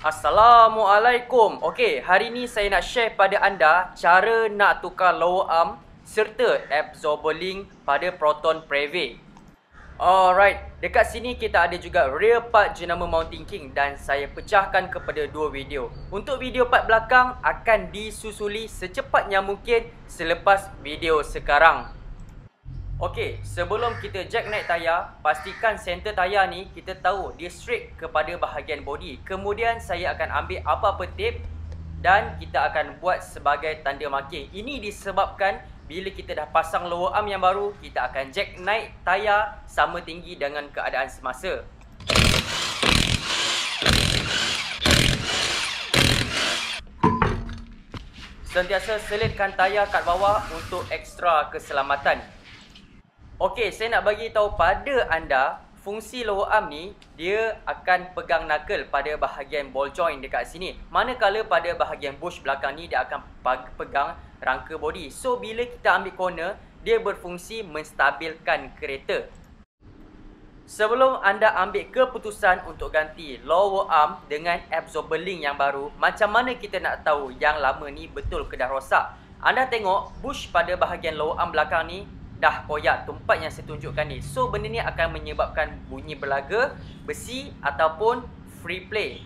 Assalamualaikum. Okey, hari ni saya nak share pada anda cara nak tukar lower arm serta absorber link pada Proton Preve. Alright, dekat sini kita ada juga rear part jenama Mountain King dan saya pecahkan kepada dua video. Untuk video part belakang akan disusuli secepatnya mungkin selepas video sekarang. Okey, sebelum kita jack naik tayar, pastikan center tayar ni kita tahu dia straight kepada bahagian body. Kemudian saya akan ambil apa-apa tape dan kita akan buat sebagai tanda marking. Ini disebabkan bila kita dah pasang lower arm yang baru, kita akan jack naik tayar sama tinggi dengan keadaan semasa. Sentiasa selitkan tayar kat bawah untuk ekstra keselamatan. Okey, saya nak bagi tahu pada anda, fungsi lower arm ni dia akan pegang knuckle pada bahagian ball joint dekat sini. Manakala pada bahagian bush belakang ni dia akan pegang rangka body. So bila kita ambil corner, dia berfungsi menstabilkan kereta. Sebelum anda ambil keputusan untuk ganti lower arm dengan absorber link yang baru, macam mana kita nak tahu yang lama ni betul ke dah rosak? Anda tengok bush pada bahagian lower arm belakang ni dah koyak, tempat yang saya tunjukkan ni. So benda ni akan menyebabkan bunyi berlaga, besi ataupun free play.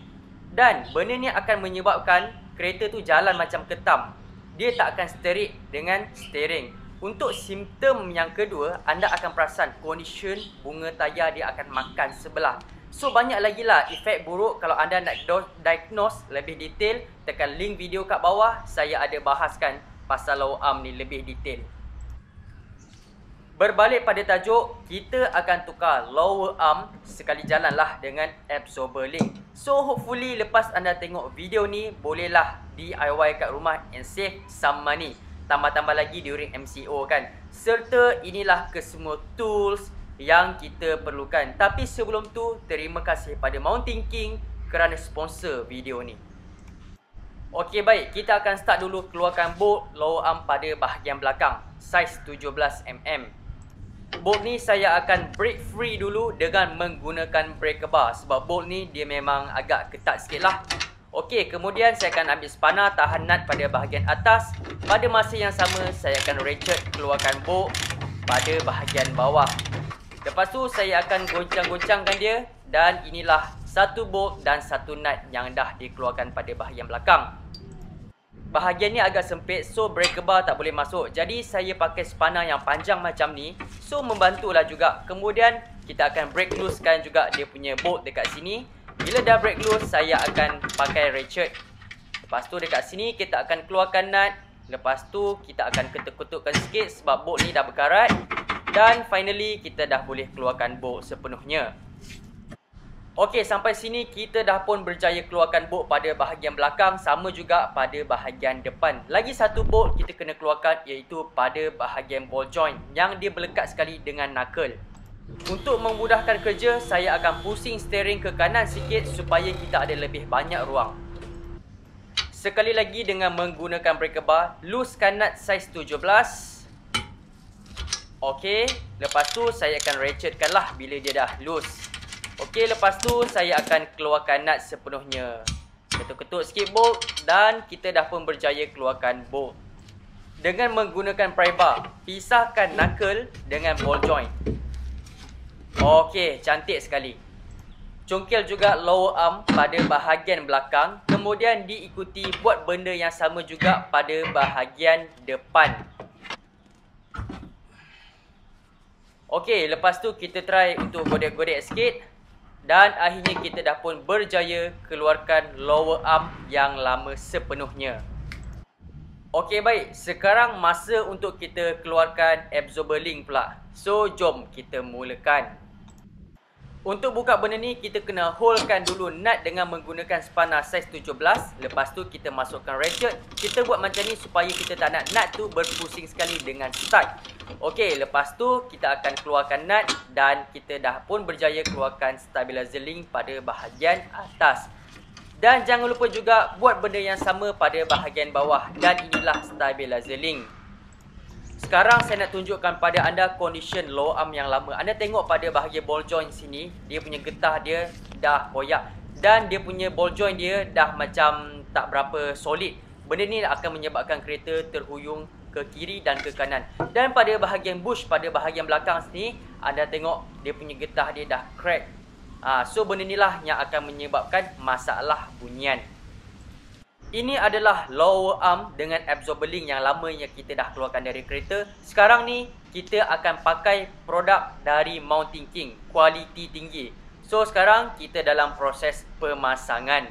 Dan benda ni akan menyebabkan kereta tu jalan macam ketam. Dia tak akan straight dengan steering. Untuk simptom yang kedua, anda akan perasan condition bunga tayar dia akan makan sebelah. So banyak lagi lah efek buruk. Kalau anda nak diagnose lebih detail, tekan link video kat bawah. Saya ada bahaskan pasal lower arm ni lebih detail. Berbalik pada tajuk, kita akan tukar lower arm sekali jalanlah dengan absorber link. So hopefully lepas anda tengok video ni, bolehlah DIY kat rumah and save some money. Tambah-tambah lagi during MCO kan. Serta inilah kesemua tools yang kita perlukan. Tapi sebelum tu, terima kasih pada Mountain King kerana sponsor video ni. Okey baik, kita akan start dulu keluarkan bolt lower arm pada bahagian belakang. Saiz 17mm. Bolt ni saya akan break free dulu dengan menggunakan breaker bar. Sebab bolt ni dia memang agak ketat sikit lah. Okey, kemudian saya akan ambil spana tahan nut pada bahagian atas. Pada masa yang sama, saya akan ratchet keluarkan bolt pada bahagian bawah. Lepas tu saya akan goncang-goncangkan dia. Dan inilah satu bolt dan satu nut yang dah dikeluarkan pada bahagian belakang. Bahagian ni agak sempit, so breaker bar tak boleh masuk. Jadi saya pakai spana yang panjang macam ni. So membantulah juga. Kemudian kita akan break loosekan juga dia punya bolt dekat sini. Bila dah break loose, saya akan pakai ratchet. Lepas tu dekat sini kita akan keluarkan nut. Lepas tu kita akan ketuk-ketukkan sikit sebab bolt ni dah berkarat. Dan finally kita dah boleh keluarkan bolt sepenuhnya. Okey, sampai sini kita dah pun berjaya keluarkan bolt pada bahagian belakang. Sama juga pada bahagian depan. Lagi satu bolt kita kena keluarkan iaitu pada bahagian ball joint yang dia berlekat sekali dengan knuckle. Untuk memudahkan kerja, saya akan pusing steering ke kanan sikit supaya kita ada lebih banyak ruang. Sekali lagi dengan menggunakan breaker bar, loosekan nut saiz 17. Okey, lepas tu saya akan ratchetkan lah bila dia dah loose. Okey, lepas tu saya akan keluarkan nut sepenuhnya. Ketuk-ketuk sikit bolt dan kita dah pun berjaya keluarkan bolt. Dengan menggunakan pry bar, pisahkan knuckle dengan ball joint. Okey, cantik sekali. Congkel juga lower arm pada bahagian belakang. Kemudian diikuti buat benda yang sama juga pada bahagian depan. Okey, lepas tu kita try untuk godek-godek sikit. Dan akhirnya kita dah pun berjaya keluarkan lower arm yang lama sepenuhnya. Okey baik, sekarang masa untuk kita keluarkan absorber link pula. So jom kita mulakan. Untuk buka benda ni, kita kena holekan dulu nut dengan menggunakan spana saiz 17. Lepas tu kita masukkan ratchet. Kita buat macam ni supaya kita tak nak nut tu berpusing sekali dengan start. Okey, lepas tu kita akan keluarkan nut dan kita dah pun berjaya keluarkan stabilizer link pada bahagian atas. Dan jangan lupa juga buat benda yang sama pada bahagian bawah. Dan inilah stabilizer link. Sekarang saya nak tunjukkan pada anda condition lower arm yang lama. Anda tengok pada bahagian ball joint sini, dia punya getah dia dah koyak. dan dia punya ball joint dia dah macam tak berapa solid. Benda ni akan menyebabkan kereta terhuyung ke kiri dan ke kanan. Dan pada bahagian bush, pada bahagian belakang sini, anda tengok dia punya getah dia dah crack. So benda ni lah yang akan menyebabkan masalah bunyian. Ini adalah lower arm dengan absorber link yang lama yang kita dah keluarkan dari kereta. Sekarang ni kita akan pakai produk dari Mountain King, kualiti tinggi. So sekarang kita dalam proses pemasangan.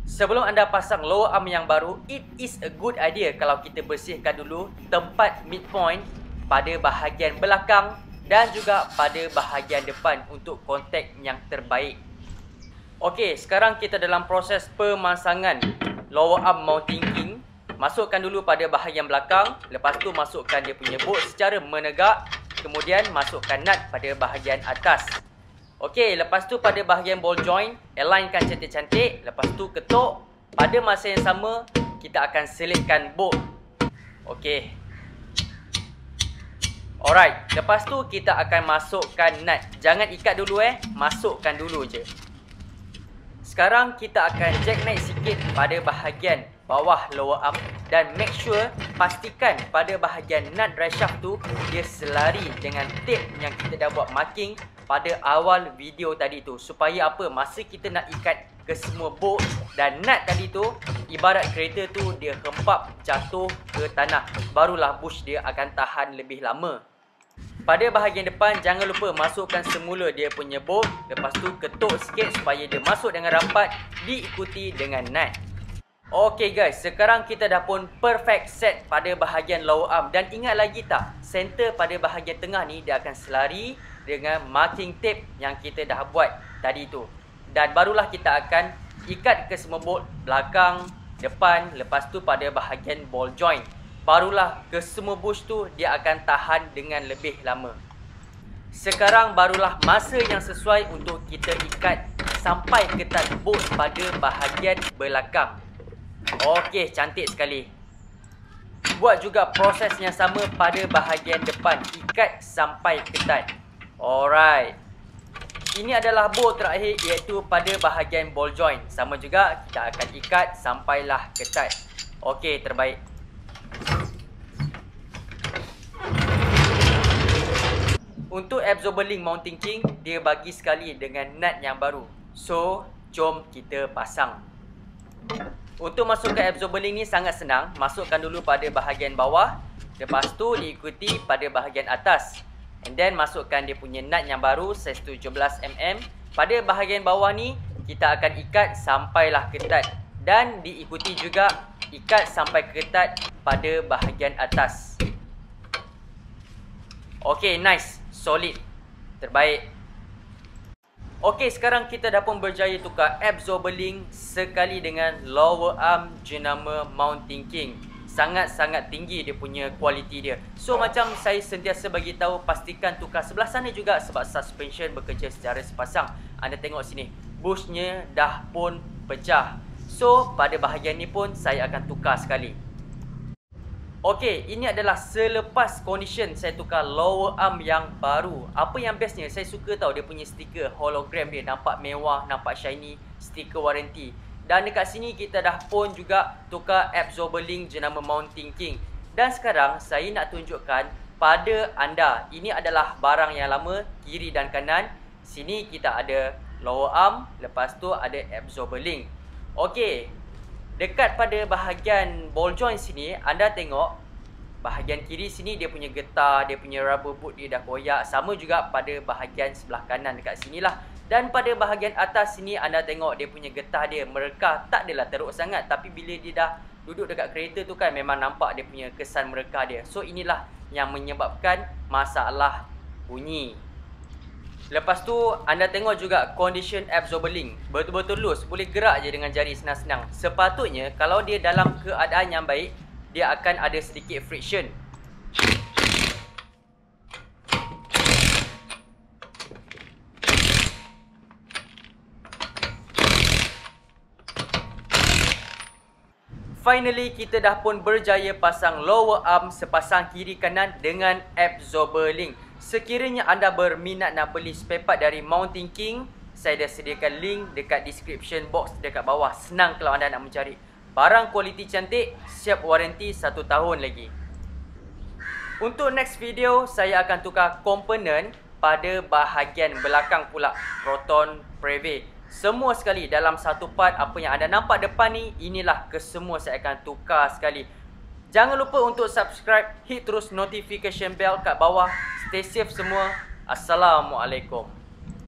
Sebelum anda pasang lower arm yang baru, it is a good idea kalau kita bersihkan dulu tempat midpoint pada bahagian belakang dan juga pada bahagian depan untuk kontak yang terbaik. Okey, sekarang kita dalam proses pemasangan lower arm Mountain King. Masukkan dulu pada bahagian belakang, lepas tu masukkan dia punya bolt secara menegak, kemudian masukkan nut pada bahagian atas. Okey, lepas tu pada bahagian ball joint, alignkan cantik-cantik, lepas tu ketuk. Pada masa yang sama, kita akan selitkan bolt. Okey. Alright, lepas tu kita akan masukkan nut. Jangan ikat dulu masukkan dulu je. Sekarang kita akan jackknife sikit pada bahagian bawah lower arm dan make sure pastikan pada bahagian nut drive shaft tu dia selari dengan tape yang kita dah buat marking pada awal video tadi tu. Supaya apa? Masa kita nak ikat ke semua bolt dan nut tadi tu, ibarat kereta tu dia hempap jatuh ke tanah, barulah bush dia akan tahan lebih lama. Pada bahagian depan, jangan lupa masukkan semula dia punya bolt. Lepas tu ketuk sikit supaya dia masuk dengan rapat, diikuti dengan nut. Ok guys, sekarang kita dah pun perfect set pada bahagian lower arm. Dan ingat lagi tak, center pada bahagian tengah ni dia akan selari dengan marking tape yang kita dah buat tadi tu. Dan barulah kita akan ikat ke semua bolt belakang, depan. Lepas tu pada bahagian ball joint, barulah ke semua bush tu dia akan tahan dengan lebih lama. Sekarang barulah masa yang sesuai untuk kita ikat sampai ketat bolt pada bahagian belakang. Okey, cantik sekali. Buat juga proses yang sama pada bahagian depan, ikat sampai ketat. Alright. Ini adalah bolt terakhir, iaitu pada bahagian ball joint. Sama juga kita akan ikat sampailah ketat. Okey, terbaik. Untuk absorber link Mountain King, dia bagi sekali dengan nut yang baru. So, jom kita pasang. Untuk masukkan absorber link ni sangat senang. Masukkan dulu pada bahagian bawah, lepas tu diikuti pada bahagian atas. And then masukkan dia punya nut yang baru saiz 17mm. Pada bahagian bawah ni kita akan ikat sampailah ketat, dan diikuti juga ikat sampai ketat pada bahagian atas. Okey, nice, solid, terbaik. Okey, sekarang kita dah pun berjaya tukar absorber link sekali dengan lower arm jenama Mountain King. Sangat-sangat tinggi dia punya kualiti dia. So macam saya sentiasa bagi tahu, pastikan tukar sebelah sana juga sebab suspension bekerja secara sepasang. Anda tengok sini, bushnya dah pun pecah. So pada bahagian ni pun saya akan tukar sekali. Okey, ini adalah selepas condition saya tukar lower arm yang baru. Apa yang bestnya, saya suka tahu dia punya stiker hologram dia, nampak mewah, nampak shiny, stiker warranty. Dan dekat sini kita dah pun juga tukar absorber link jenama Mountain King. Dan sekarang saya nak tunjukkan pada anda, ini adalah barang yang lama, kiri dan kanan. Sini kita ada lower arm, lepas tu ada absorber link. Okey, dekat pada bahagian ball joint sini, anda tengok bahagian kiri sini dia punya getah, dia punya rubber boot dia dah koyak. Sama juga pada bahagian sebelah kanan dekat sinilah. Dan pada bahagian atas sini anda tengok dia punya getah dia merekah. Tak adalah teruk sangat, tapi bila dia dah duduk dekat kereta tu kan, memang nampak dia punya kesan merekah dia. So inilah yang menyebabkan masalah bunyi. Lepas tu anda tengok juga condition absorber link, betul-betul loose, boleh gerak je dengan jari senang-senang. Sepatutnya kalau dia dalam keadaan yang baik, dia akan ada sedikit friction. Finally, kita dah pun berjaya pasang lower arm sepasang kiri kanan dengan absorber link. Sekiranya anda berminat nak beli spare part dari Mountain King, Saya dah sediakan link dekat description box dekat bawah. Senang kalau anda nak mencari. Barang kualiti cantik, siap waranti 1 tahun lagi. Untuk next video, saya akan tukar komponen pada bahagian belakang pula, Proton Preve. Semua sekali dalam satu part. Apa yang anda nampak depan ni, inilah kesemua saya akan tukar sekali. Jangan lupa untuk subscribe, hit terus notification bell kat bawah. Stay safe semua. Assalamualaikum.